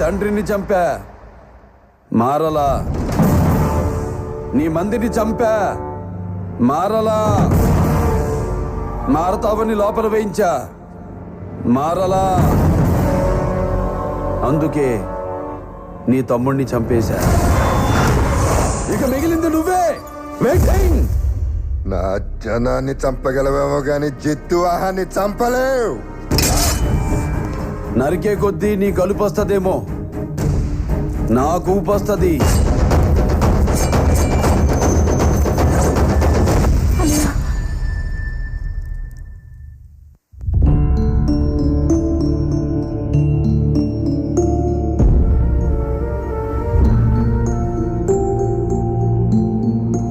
తండ్రిని చంపా మారలా, నీ మందిని చంపా మారలా, మారతావని లోపల వేయించా మారలా, అందుకే నీ తమ్ముడిని చంపేశా. ఇక మిగిలింది నువ్వే. వెయిటింగ్. నా జనాన్ని చంపగలవేమో గాని జిత్తు ఆహాన్ని చంపలేవు. నరికే కొద్దీ నీ కలుపు వస్తుందేమో, నాకు ఊపొస్తుంది.